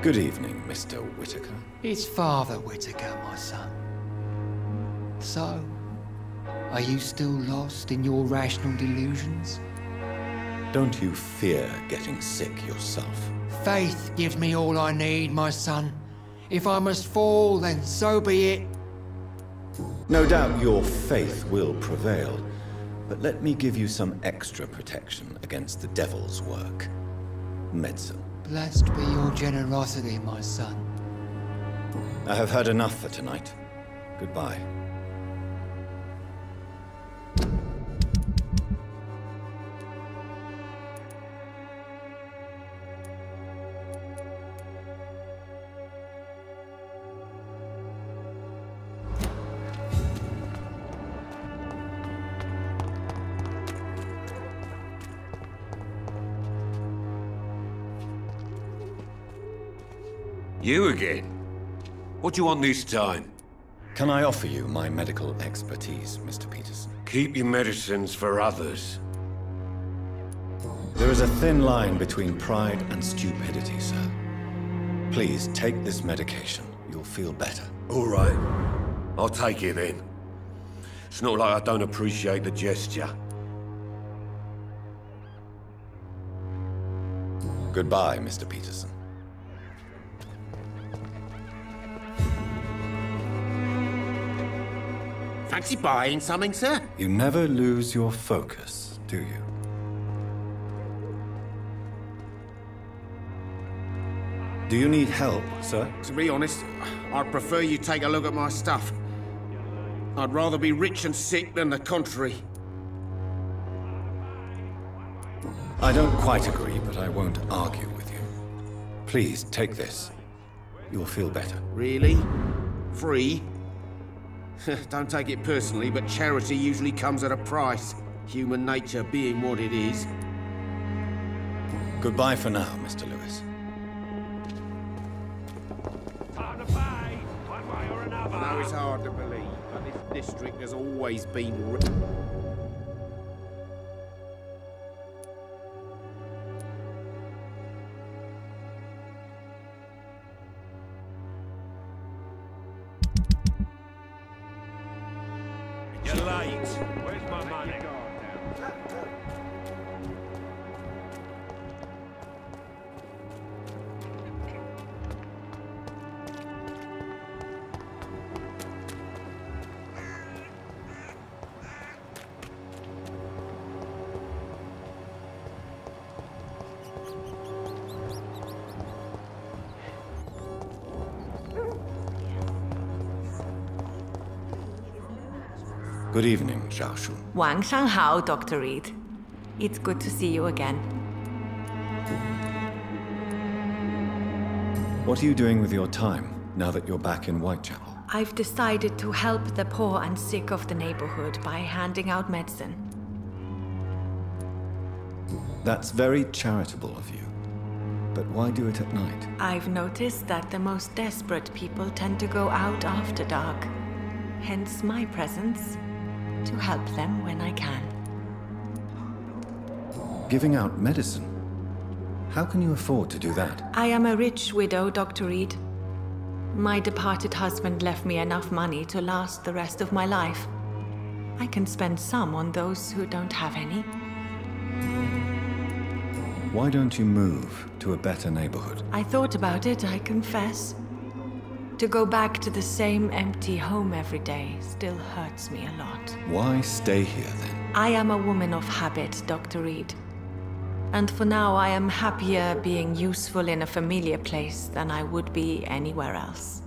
Good evening, Mr. Whitaker. It's Father Whitaker, my son. So, are you still lost in your rational delusions? Don't you fear getting sick yourself? Faith gives me all I need, my son. If I must fall, then so be it. No doubt your faith will prevail, but let me give you some extra protection against the devil's work. Medicine. Blessed be your generosity, my son. I have had enough for tonight. Goodbye. You again? What do you want this time? Can I offer you my medical expertise, Mr. Peterson? Keep your medicines for others. There is a thin line between pride and stupidity, sir. Please take this medication. You'll feel better. All right. I'll take it then. It's not like I don't appreciate the gesture. Goodbye, Mr. Peterson. Fancy buying something, sir? You never lose your focus, do you? Do you need help, sir? To be honest, I'd prefer you take a look at my stuff. I'd rather be rich and sick than the contrary. I don't quite agree, but I won't argue with you. Please, take this. You'll feel better. Really? Free? Don't take it personally, but charity usually comes at a price. Human nature being what it is. Goodbye for now, Mr. Lewis. I know it's hard to believe, but this district has always been... You're late. Where's my money? Good evening, Zhao Shun. Wang Shanghao, Dr. Reid. It's good to see you again. What are you doing with your time, now that you're back in Whitechapel? I've decided to help the poor and sick of the neighborhood by handing out medicine. That's very charitable of you. But why do it at night? I've noticed that the most desperate people tend to go out after dark. Hence my presence, to help them when I can. Giving out medicine? How can you afford to do that? I am a rich widow, Dr. Reid. My departed husband left me enough money to last the rest of my life. I can spend some on those who don't have any. Why don't you move to a better neighborhood? I thought about it, I confess. To go back to the same empty home every day still hurts me a lot. Why stay here, then? I am a woman of habit, Dr. Reid. And for now, I am happier being useful in a familiar place than I would be anywhere else.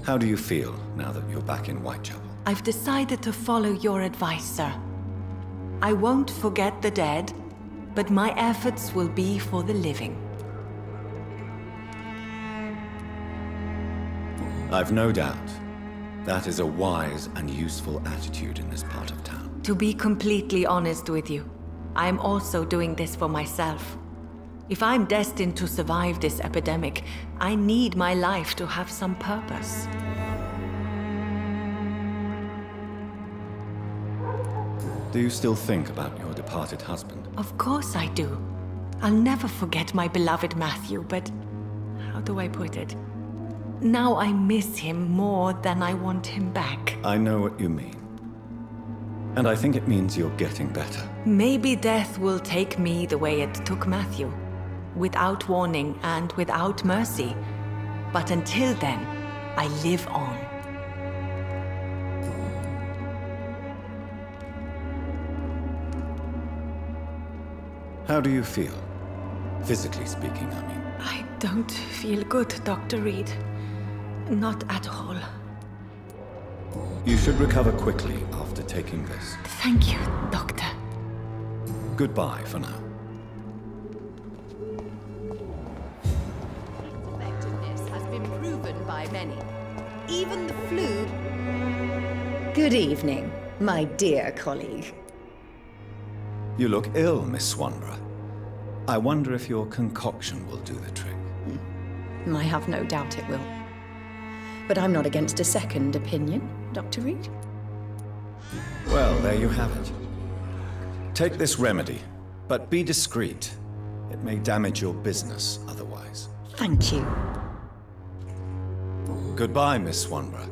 How do you feel now that you're back in Whitechapel? I've decided to follow your advice, sir. I won't forget the dead, but my efforts will be for the living. I've no doubt. That is a wise and useful attitude in this part of town. To be completely honest with you, I am also doing this for myself. If I'm destined to survive this epidemic, I need my life to have some purpose. Do you still think about your departed husband? Of course I do. I'll never forget my beloved Matthew, but how do I put it? Now I miss him more than I want him back. I know what you mean. And I think it means you're getting better. Maybe death will take me the way it took Matthew. Without warning and without mercy. But until then, I live on. How do you feel? Physically speaking, I mean. I don't feel good, Dr. Reid. Not at all. You should recover quickly after taking this. Thank you, Doctor. Goodbye for now. Effectiveness has been proven by many. Even the flu... Good evening, my dear colleague. You look ill, Miss Swanborough. I wonder if your concoction will do the trick. I have no doubt it will. But I'm not against a second opinion, Dr. Reid. Well, there you have it. Take this remedy, but be discreet. It may damage your business otherwise. Thank you. Goodbye, Miss Swanborough.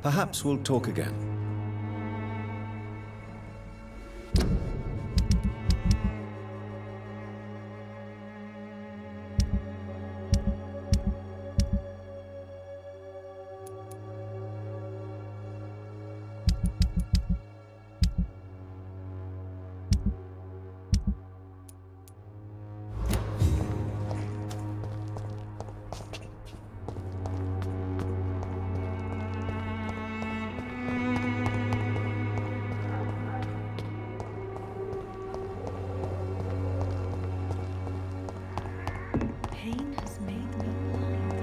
Perhaps we'll talk again. Pain has made me blind.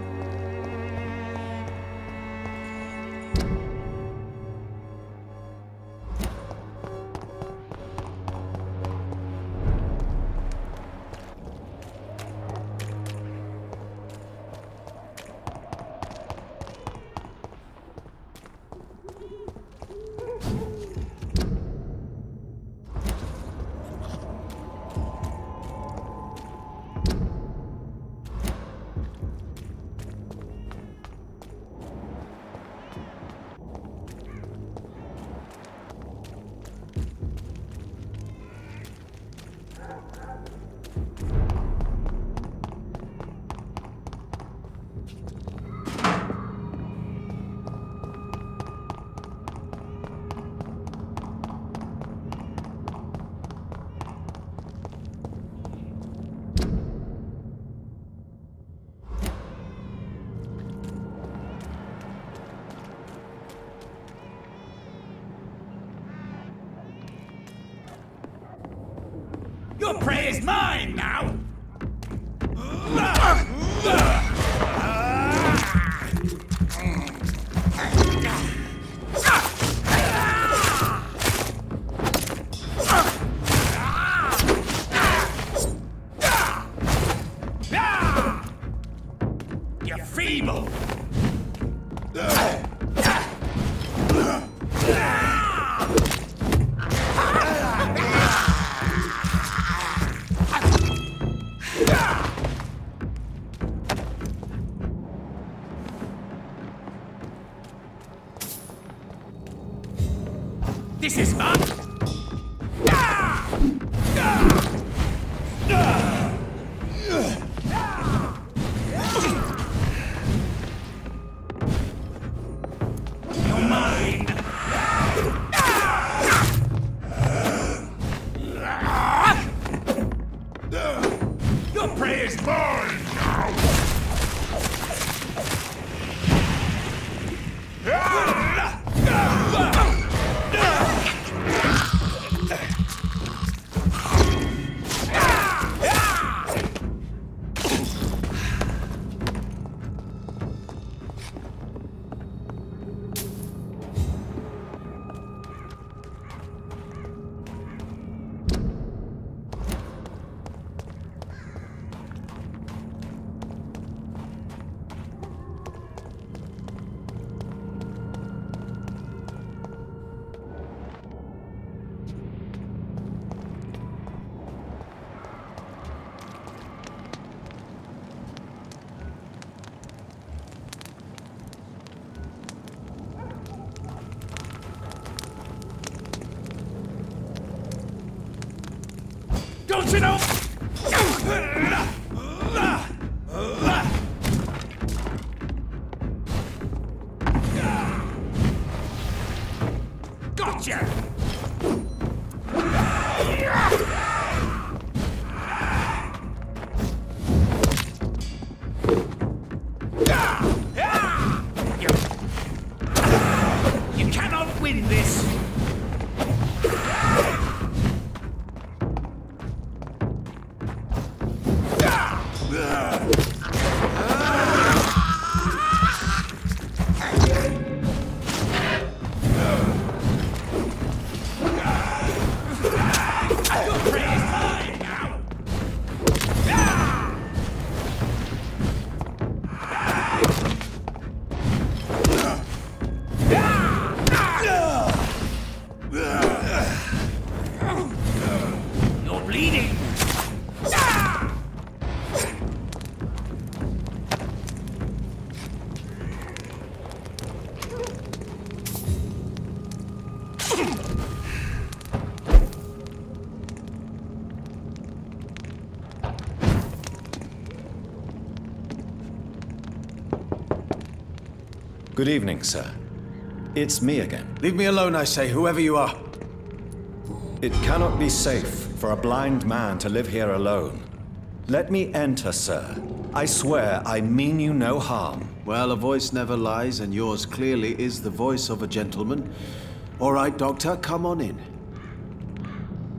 Your prey is mine now! You're feeble! This is mine! You're mine! Your prey is mine now! Sentinel! Gotcha! You cannot win this! You're bleeding! Good evening, sir. It's me again. Leave me alone, I say, whoever you are. It cannot be safe for a blind man to live here alone. Let me enter, sir. I swear I mean you no harm. Well, a voice never lies, and yours clearly is the voice of a gentleman. All right, Doctor, come on in.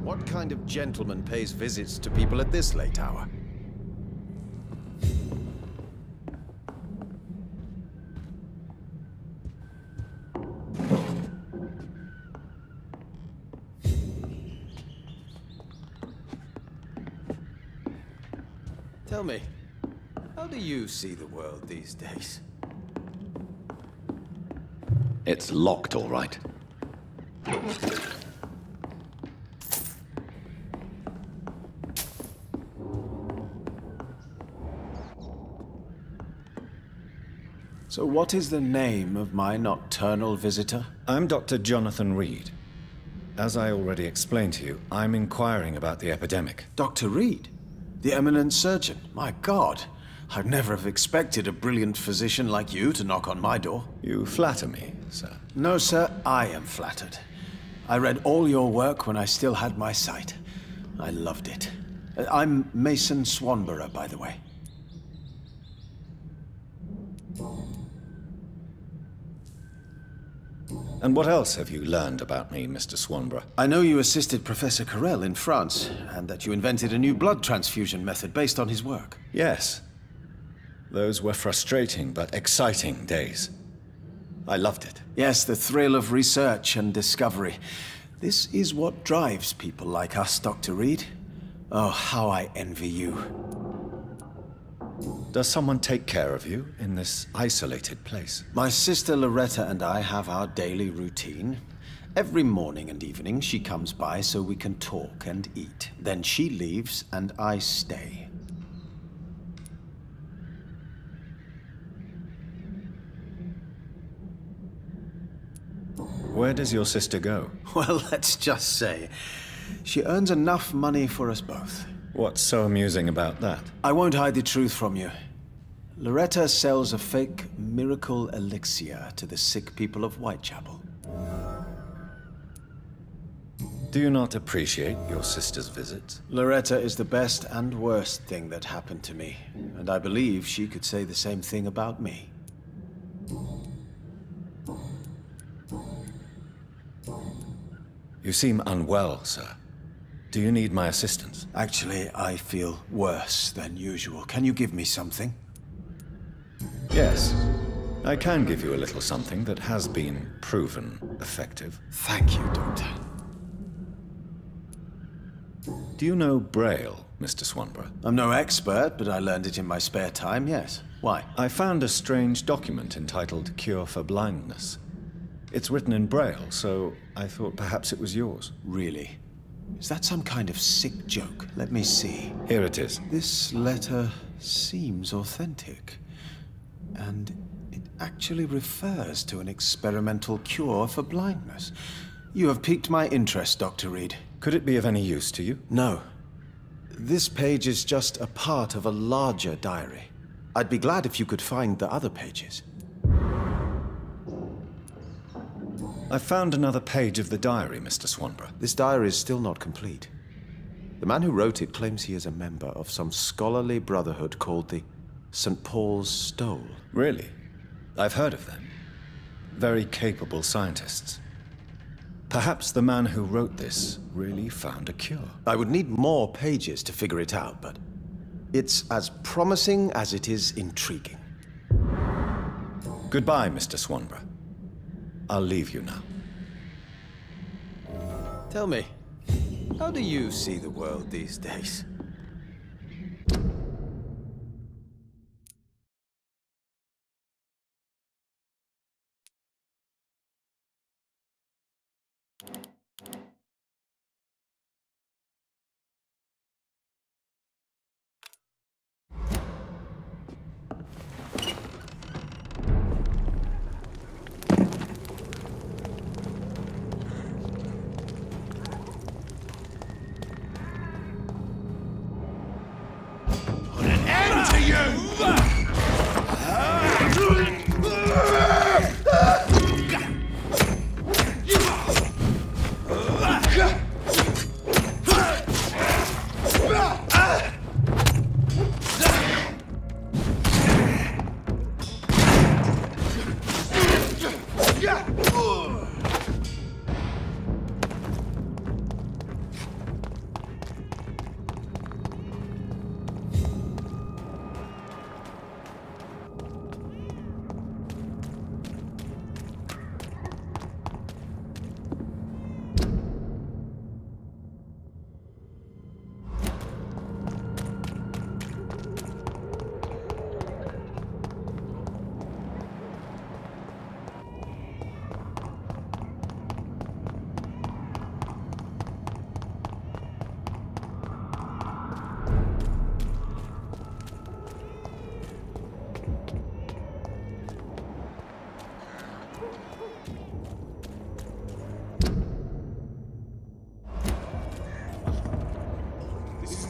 What kind of gentleman pays visits to people at this late hour? Tell me, how do you see the world these days? It's locked, all right. So what is the name of my nocturnal visitor? I'm Dr. Jonathan Reid. As I already explained to you, I'm inquiring about the epidemic. Dr. Reid? The eminent surgeon? My God, I'd never have expected a brilliant physician like you to knock on my door. You flatter me, sir. No, sir, I am flattered. I read all your work when I still had my sight. I loved it. I'm Mason Swanborough, by the way. And what else have you learned about me, Mr. Swanborough? I know you assisted Professor Carell in France, and that you invented a new blood transfusion method based on his work. Yes. Those were frustrating but exciting days. I loved it. Yes, the thrill of research and discovery. This is what drives people like us, Dr. Reid. Oh, how I envy you. Does someone take care of you in this isolated place? My sister Loretta and I have our daily routine. Every morning and evening she comes by so we can talk and eat. Then she leaves and I stay. Where does your sister go? Well, let's just say, she earns enough money for us both. What's so amusing about that? I won't hide the truth from you. Loretta sells a fake miracle elixir to the sick people of Whitechapel. Do you not appreciate your sister's visits? Loretta is the best and worst thing that happened to me, and I believe she could say the same thing about me. You seem unwell, sir. Do you need my assistance? Actually, I feel worse than usual. Can you give me something? Yes. I can give you a little something that has been proven effective. Thank you, Doctor. Do you know Braille, Mr. Swanborough? I'm no expert, but I learned it in my spare time, yes. Why? I found a strange document entitled Cure for Blindness. It's written in Braille, so I thought perhaps it was yours. Really? Is that some kind of sick joke? Let me see. Here it is. This letter seems authentic. And it actually refers to an experimental cure for blindness. You have piqued my interest, Dr. Reid. Could it be of any use to you? No. This page is just a part of a larger diary. I'd be glad if you could find the other pages. I found another page of the diary, Mr. Swanborough. This diary is still not complete. The man who wrote it claims he is a member of some scholarly brotherhood called the St. Paul's Stole. Really? I've heard of them. Very capable scientists. Perhaps the man who wrote this really found a cure. I would need more pages to figure it out, but it's as promising as it is intriguing. Goodbye, Mr. Swanborough. I'll leave you now. Tell me, how do you see the world these days?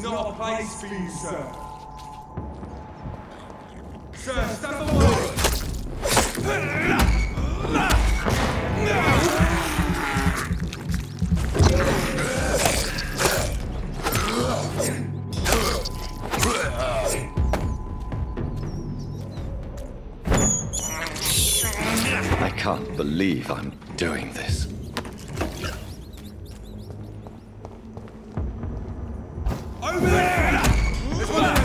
Not a place for you, sir. Sir, step away! I can't believe I'm doing this. Over there! There's one of